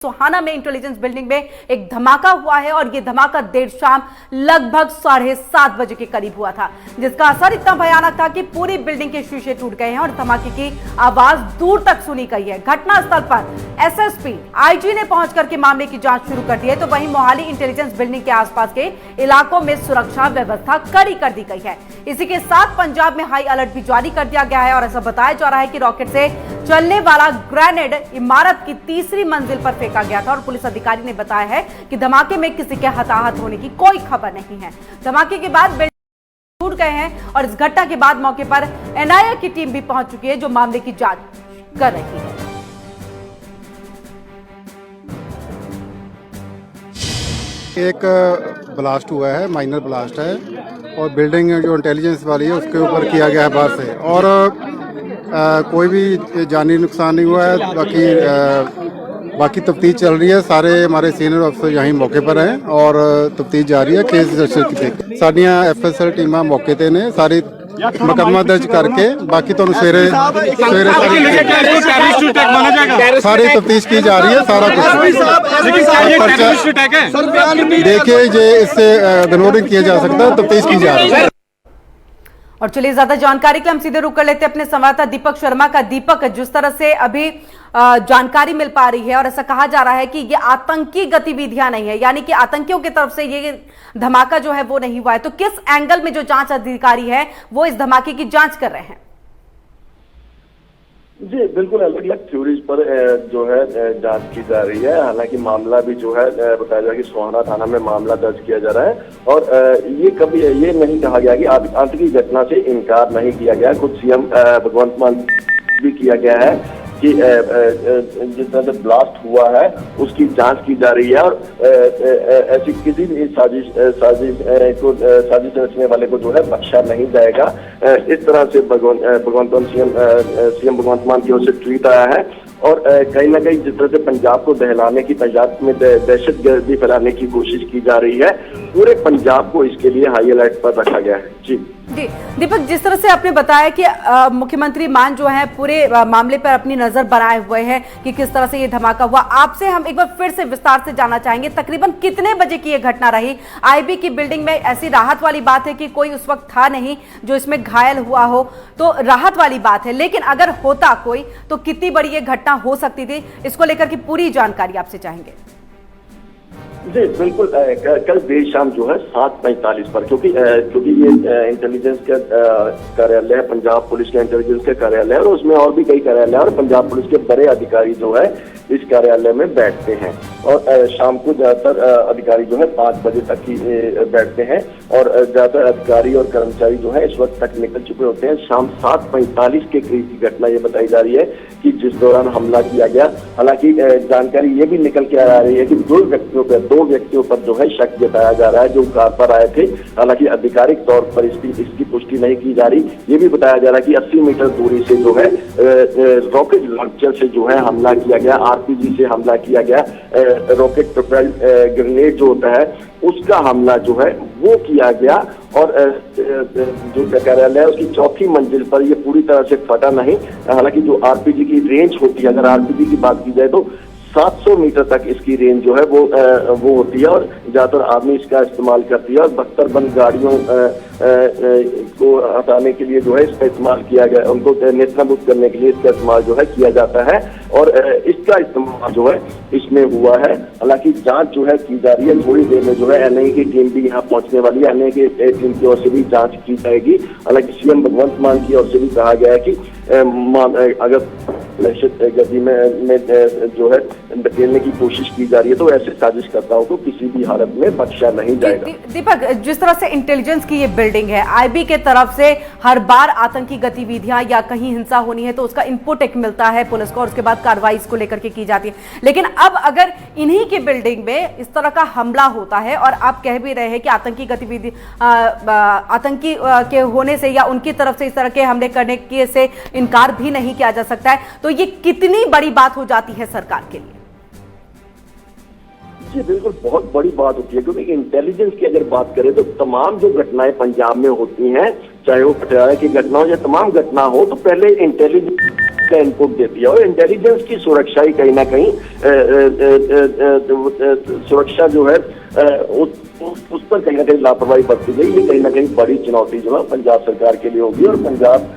सोहाना में intelligence building में एक धमाका हुआ है और यह धमाका देर शाम लगभग 7:30 बजे के करीब हुआ था, जिसका असर इतना भयानक था कि पूरी बिल्डिंग के शीशे टूट गए हैं और धमाके की आवाज दूर तक सुनी गई है। घटनास्थल पर एसएसपी आईजी ने पहुंच करके मामले की जांच शुरू कर दी है, तो वहीं मोहाली इंटेलिजेंस बिल्डिंग के आसपास के इलाकों में सुरक्षा व्यवस्था कड़ी कर दी गई है। इसी के साथ पंजाब में हाई अलर्ट भी जारी कर दिया गया है और ऐसा बताया जा रहा है कि रॉकेट से चलने वाला ग्रेनेड इमारत की तीसरी मंजिल पर फेंका गया था और पुलिस अधिकारी ने बताया है कि धमाके में किसी के हताहत होने की कोई खबर नहीं है। धमाके के बाद बिल्डिंग टूट गए हैं और इस घटना के बाद मौके पर एनआईए की टीम भी पहुंच चुकी है, जो मामले की जांच कर रही है। एक ब्लास्ट हुआ है, माइनर ब्लास्ट है और बिल्डिंग जो इंटेलिजेंस वाली है उसके ऊपर किया गया है बाहर से और कोई भी जानी नुकसान नहीं हुआ है। बाकी तफ्तीश चल रही है। सारे हमारे सीनियर अफसर यहीं मौके पर हैं और तफ्तीश जारी है। केस रजिस्टर साडियां एफएसएल टीमां मौके ते ने सारी मुकदमा दर्ज करके बाकी तो सवेरे सारी तफ्तीश की जा रही है। सारा कुछ देखिए, जे इससे इग्नोरिंग किया जा सकता है, तफ्तीश की जा रही है। और चलिए ज्यादा जानकारी के हम सीधे रुक कर लेते हैं अपने संवाददाता दीपक शर्मा का। दीपक, जिस तरह से अभी जानकारी मिल पा रही है और ऐसा कहा जा रहा है कि ये आतंकी गतिविधियां नहीं है, यानी कि आतंकियों की तरफ से ये धमाका जो है वो नहीं हुआ है, तो किस एंगल में जो जांच अधिकारी है वो इस धमाके की जांच कर रहे हैं? जी बिल्कुल, अलग अलग थ्योरीज पर जो है जांच की जा रही है। हालांकि मामला भी जो है बताया जा रहा है कि सोहाना थाना में मामला दर्ज किया जा रहा है और ये कभी ये नहीं कहा गया कि आतंकी घटना से इनकार नहीं किया गया। खुद सीएम भगवंत मान भी किया गया है कि जिस तरह से ब्लास्ट हुआ है उसकी जांच की जा रही है और ऐसी किसी भी साजिश रचने वाले को जो है बख्शा नहीं जाएगा। इस तरह से भगवंत मान सीएम भगवंत मान की ओर से ट्वीट आया है और कहीं ना कहीं जिस तरह से पंजाब को दहलाने की, पंजाब में दहशतगर्दी फैलाने की कोशिश की जा रही है, पूरे पंजाब को इसके लिए हाई अलर्ट पर रखा गया है। जी दीपक, जिस तरह से आपने बताया कि मुख्यमंत्री मान जो है पूरे मामले पर अपनी नजर बनाए हुए हैं कि किस तरह से ये धमाका हुआ, आपसे हम एक बार फिर से विस्तार से जानना चाहेंगे तकरीबन कितने बजे की ये घटना रही? आईबी की बिल्डिंग में ऐसी राहत वाली बात है कि कोई उस वक्त था नहीं जो इसमें घायल हुआ हो, तो राहत वाली बात है, लेकिन अगर होता कोई तो कितनी बड़ी ये घटना हो सकती थी? इसको लेकर की पूरी जानकारी आपसे चाहेंगे। जी बिल्कुल, कल देर शाम जो है 7:45 पर, क्योंकि ये इंटेलिजेंस का कार्यालय है, पंजाब पुलिस के इंटेलिजेंस का कार्यालय है और उसमें और भी कई कार्यालय है और पंजाब पुलिस के बड़े अधिकारी जो है इस कार्यालय में बैठते हैं और शाम को ज्यादातर अधिकारी जो है 5 बजे तक ही बैठते हैं और ज्यादातर अधिकारी और कर्मचारी जो है इस वक्त तक निकल चुके होते हैं। शाम 7:45 के करीब की घटना ये बताई जा रही है कि जिस दौरान हमला किया गया। हालांकि जानकारी ये भी निकल के आ रही है कि दो व्यक्तियों पर जो है शक जताया जा रहा है जो कार पर आए थे। हालांकि आधिकारिक तौर पर इसकी पुष्टि नहीं की जा रही। ये भी बताया जा रहा है कि 80 मीटर दूरी से जो है रॉकेट लॉन्चर से जो है हमला किया गया, आरपीजी से हमला किया गया, रॉकेट प्रोपेल्ड ग्रेनेड जो होता है उसका हमला जो है वो किया गया और जो कार्यालय है उसकी 4थी मंजिल पर ये पूरी तरह से फटा नहीं। हालांकि जो आरपीजी की रेंज होती है, अगर आरपीजी की बात की जाए तो 700 मीटर तक इसकी रेंज जो है वो होती है और ज्यादातर आदमी इसका इस्तेमाल करती है और बख्तरबंद गाड़ियों को हटाने के लिए जो है इसका इस्तेमाल किया गया, उनको नेस्तनाबूद करने के लिए इसका इस्तेमाल जो है किया जाता है और इसका इस्तेमाल जो है इसमें हुआ है। हालांकि जांच जो है की जा रही है। थोड़ी देर में जो है एनआईए की टीम भी यहाँ पहुंचने वाली है। एनआईए की टीम की ओर से भी जांच की जाएगी। हालांकि सीएम भगवंत मान की ओर से भी कहा गया है कि अगर गति में जो है धकेलने की कोशिश की जा रही है तो ऐसे साजिशकर्ताओं को किसी भी हालत में बख्शा नहीं जाएगा। दीपक, जिस तरह से इंटेलिजेंस की ये बिल्डिंग है, आईबी के तरफ से हर बार आतंकी गतिविधियां या कहीं हिंसा होनी है तो उसका इनपुट एक मिलता है पुलिस को और उसके बाद कार्रवाई इसको लेकर के की जाती है, लेकिन अब अगर इन्हीं की बिल्डिंग में इस तरह का हमला होता है और आप कह भी रहे हैं कि आतंकी गतिविधि आतंकी के होने से या उनकी तरफ से इस तरह के हमले करने के से इनकार भी नहीं किया जा सकता है, तो ये कितनी बड़ी बात हो जाती है सरकार के लिए? जी बिल्कुल, बहुत बड़ी बात होती है, क्योंकि इंटेलिजेंस की अगर बात करें तो तमाम जो घटनाएं पंजाब में होती हैं, चाहे वो पटियाला की घटना हो या तमाम घटना हो, तो पहले इंटेलिजेंस का इनपुट देती है, और इंटेलिजेंस की सुरक्षा ही कहीं ना कहीं सुरक्षा जो है उस पर कहीं ना कहीं लापरवाही बरती गई। ये कहीं ना कहीं बड़ी चुनौती जो है पंजाब सरकार के लिए होगी, और पंजाब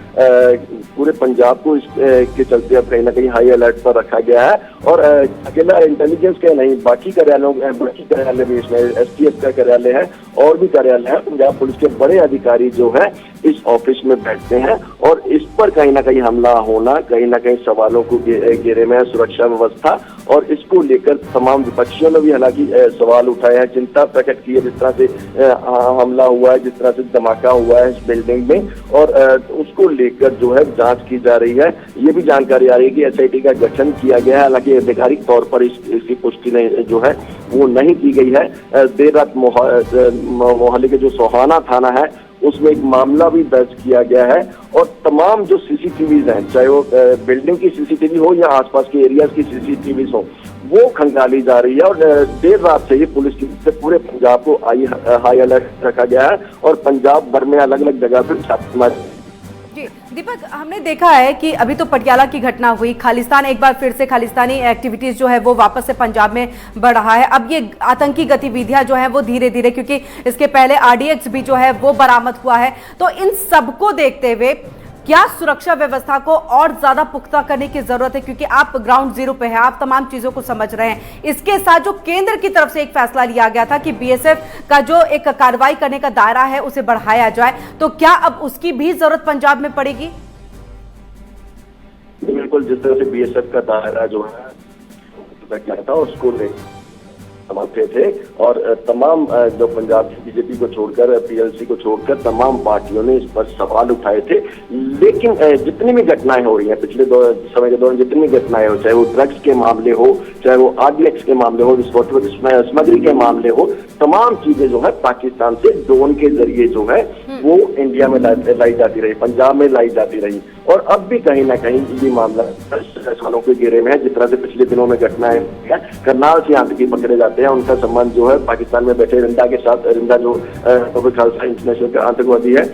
पूरे पंजाब को इसके चलते अब कहीं ना कहीं हाई अलर्ट पर रखा गया है। और अकेला इंटेलिजेंस का नहीं, बाकी कार्यालय भी इसमें STF का कार्यालय है और भी कार्यालय है, पंजाब पुलिस के बड़े अधिकारी जो है इस ऑफिस में बैठते हैं, और इस पर कहीं ना कहीं हमला होना कहीं ना कहीं सवालों को घेरे में है सुरक्षा व्यवस्था। और इसको लेकर तमाम विपक्षियों ने भी हालांकि सवाल उठाए हैं, चिंता प्रकट की है, जिस तरह से हमला हुआ है, जिस तरह से धमाका हुआ है इस बिल्डिंग में, और उसको लेकर जो है जांच की जा रही है। ये भी जानकारी आ रही है कि SIT का गठन किया गया है, हालांकि आधिकारिक तौर पर इसकी पुष्टि जो है वो नहीं की गई है। देर रात मोहाली के जो सोहाना थाना है उसमें एक मामला भी दर्ज किया गया है, और तमाम जो CCTVs हैं, चाहे वो बिल्डिंग की CCTV हो या आसपास के एरियाज की CCTVs हो, वो खंगाली जा रही है। और देर रात से ही पुलिस की से पूरे पंजाब को हाई अलर्ट रखा गया है, और पंजाब भर में अलग अलग जगह पर छापेमारी। जी दीपक, हमने देखा है कि अभी तो पटियाला की घटना हुई, खालिस्तान एक बार फिर से खालिस्तानी एक्टिविटीज जो है वो वापस से पंजाब में बढ़ रहा है। अब ये आतंकी गतिविधियां जो है वो धीरे धीरे, क्योंकि इसके पहले RDX भी जो है वो बरामद हुआ है, तो इन सबको देखते हुए क्या सुरक्षा व्यवस्था को और ज्यादा पुख्ता करने की जरूरत है? क्योंकि आप ग्राउंड जीरो पे हैं, आप तमाम चीजों को समझ रहे हैं। इसके साथ जो केंद्र की तरफ से एक फैसला लिया गया था कि BSF का जो एक कार्रवाई करने का दायरा है उसे बढ़ाया जाए, तो क्या अब उसकी भी जरूरत पंजाब में पड़ेगी? बिल्कुल, जिस तरह से BSF का दायरा जो है क्या था उसको समझते थे, और तमाम जो पंजाब की BJP को छोड़कर PLC को छोड़कर तमाम पार्टियों ने इस पर सवाल उठाए थे। लेकिन जितनी भी घटनाएं हो रही हैं पिछले समय के दौरान, जितनी भी घटनाएं हो, चाहे वो ड्रग्स के मामले हो, चाहे वो RDX के मामले हो, विस्फोटक सामग्री के मामले हो, तमाम चीजें जो है पाकिस्तान से ड्रोन के जरिए जो है वो इंडिया में लाई जाती रही, पंजाब में लाई जाती रही। और अब भी कहीं ना कहीं ये मामला सवालों के घेरे में है। जिस तरह से पिछले दिनों में घटनाएं करनाल से आतंकी पकड़े जाते हैं, उनका संबंध जो है पाकिस्तान में बैठे रिंदा के साथ, रिंदा जो खालसा इंटरनेशनल का आतंकवादी है,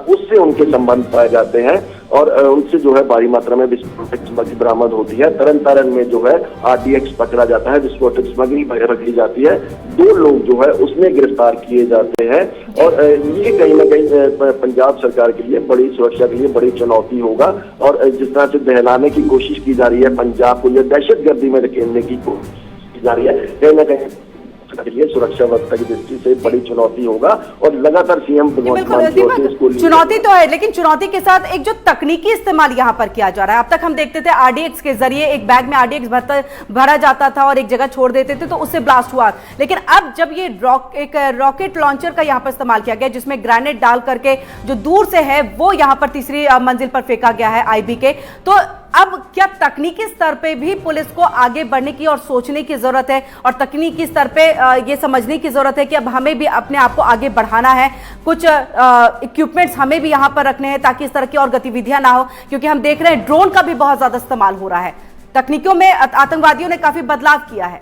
उससे उनके संबंध पाए जाते हैं, और उनसे जो है भारी मात्रा में विस्फोटक सामग्री बरामद होती है। तरन तारण में जो है RDX पकड़ा जाता है, विस्फोटक सामग्री पकड़ी जाती है, 2 लोग जो है उसमें गिरफ्तार किए जाते हैं। और ये कहीं ना कहीं पंजाब सरकार के लिए बड़ी सुरक्षा के लिए बड़ी चुनौती होगा। और जिस तरह से दहलाने की कोशिश की जा रही है पंजाब को, यह दहशतगर्दी में धकेलने की कोशिश की जा रही है, कहीं ना कहीं के लिए सुरक्षा व्यवस्था की दृष्टि से बड़ी चुनौती होगा। और लगातार CM चुनौती तो है, लेकिन चुनौती के साथ एक जो तकनीकी इस्तेमाल यहाँ पर किया जा रहा है। अब तक हम देखते थे RDX के जरिए एक बैग में RDX भरा जाता था और एक जगह छोड़ देते थे तो उससे ब्लास्ट हुआ, लेकिन अब जब ये एक रॉकेट लॉन्चर का यहाँ पर इस्तेमाल किया गया, जिसमें ग्रेनेड डाल करके जो दूर से है वो यहाँ पर तीसरी मंजिल पर फेंका गया है IB के, तो अब क्या तकनीकी स्तर पे भी पुलिस को आगे बढ़ने की और सोचने की जरूरत है, और तकनीकी स्तर पे ये समझने की जरूरत है कि अब हमें भी अपने आप को आगे बढ़ाना है, कुछ इक्विपमेंट्स हमें भी यहाँ पर रखने हैं ताकि इस तरह की और गतिविधियां ना हो? क्योंकि हम देख रहे हैं ड्रोन का भी बहुत ज्यादा इस्तेमाल हो रहा है, तकनीकों में आतंकवादियों ने काफी बदलाव किया है।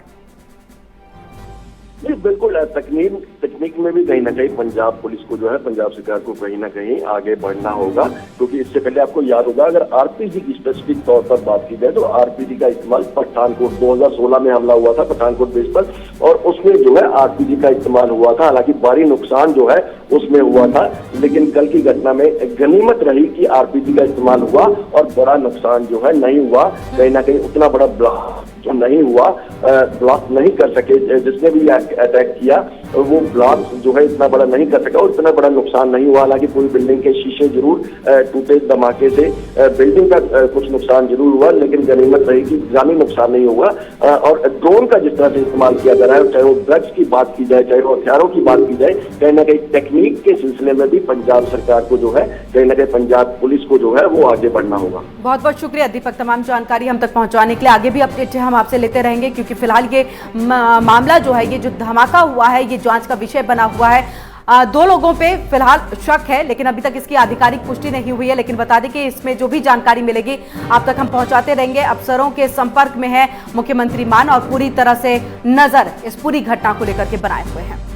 जी बिल्कुल, तकनीक में भी कहीं ना कहीं पंजाब पुलिस को जो है, पंजाब सरकार को कहीं ना कहीं आगे बढ़ना होगा। क्योंकि इससे पहले आपको याद होगा, अगर RPG की स्पेसिफिक तौर पर बात की जाए तो RPG का इस्तेमाल पठानकोट 2016 में हमला हुआ था पठानकोट बेस पर, और उसमें जो है RPG का इस्तेमाल हुआ था। हालांकि भारी नुकसान जो है उसमें हुआ था, लेकिन कल की घटना में गनीमत रही कि RPG का इस्तेमाल हुआ और बड़ा नुकसान जो है नहीं हुआ। कहीं ना कहीं उतना बड़ा ब्लास्ट जो नहीं हुआ, ब्लास्ट नहीं कर सके, जिसने भी अटैक किया वो ब्लास्ट जो है इतना बड़ा नहीं कर सका और इतना बड़ा नुकसान नहीं हुआ। हालांकि पूरी बिल्डिंग के शीशे जरूर टूटे धमाके से, बिल्डिंग का कुछ नुकसान जरूर हुआ, लेकिन गनीमत रही कि जानी नुकसान नहीं हुआ। और ड्रोन का जिस तरह से इस्तेमाल किया जा रहा है, चाहे वो ड्रग्स की बात की जाए, चाहे वो हथियारों की बात की जाए, कहीं ना कहीं टेक्निक के सिलसिले में भी पंजाब सरकार को जो है, कहीं ना कहीं पंजाब पुलिस को जो है वो आगे बढ़ना होगा। बहुत बहुत शुक्रिया दीपक, तमाम जानकारी हम तक पहुंचाने के लिए। आगे भी अपडेट हम आपसे लेते रहेंगे, क्योंकि फिलहाल ये मामला जो है, ये जो धमाका हुआ है, ये जांच का विषय बना हुआ है। 2 लोगों पे फिलहाल शक है, लेकिन अभी तक इसकी आधिकारिक पुष्टि नहीं हुई है। लेकिन बता दें कि इसमें जो भी जानकारी मिलेगी आप तक हम पहुंचाते रहेंगे। अफसरों के संपर्क में है मुख्यमंत्री मान और पूरी तरह से नजर इस पूरी घटना को लेकर के बनाए हुए हैं।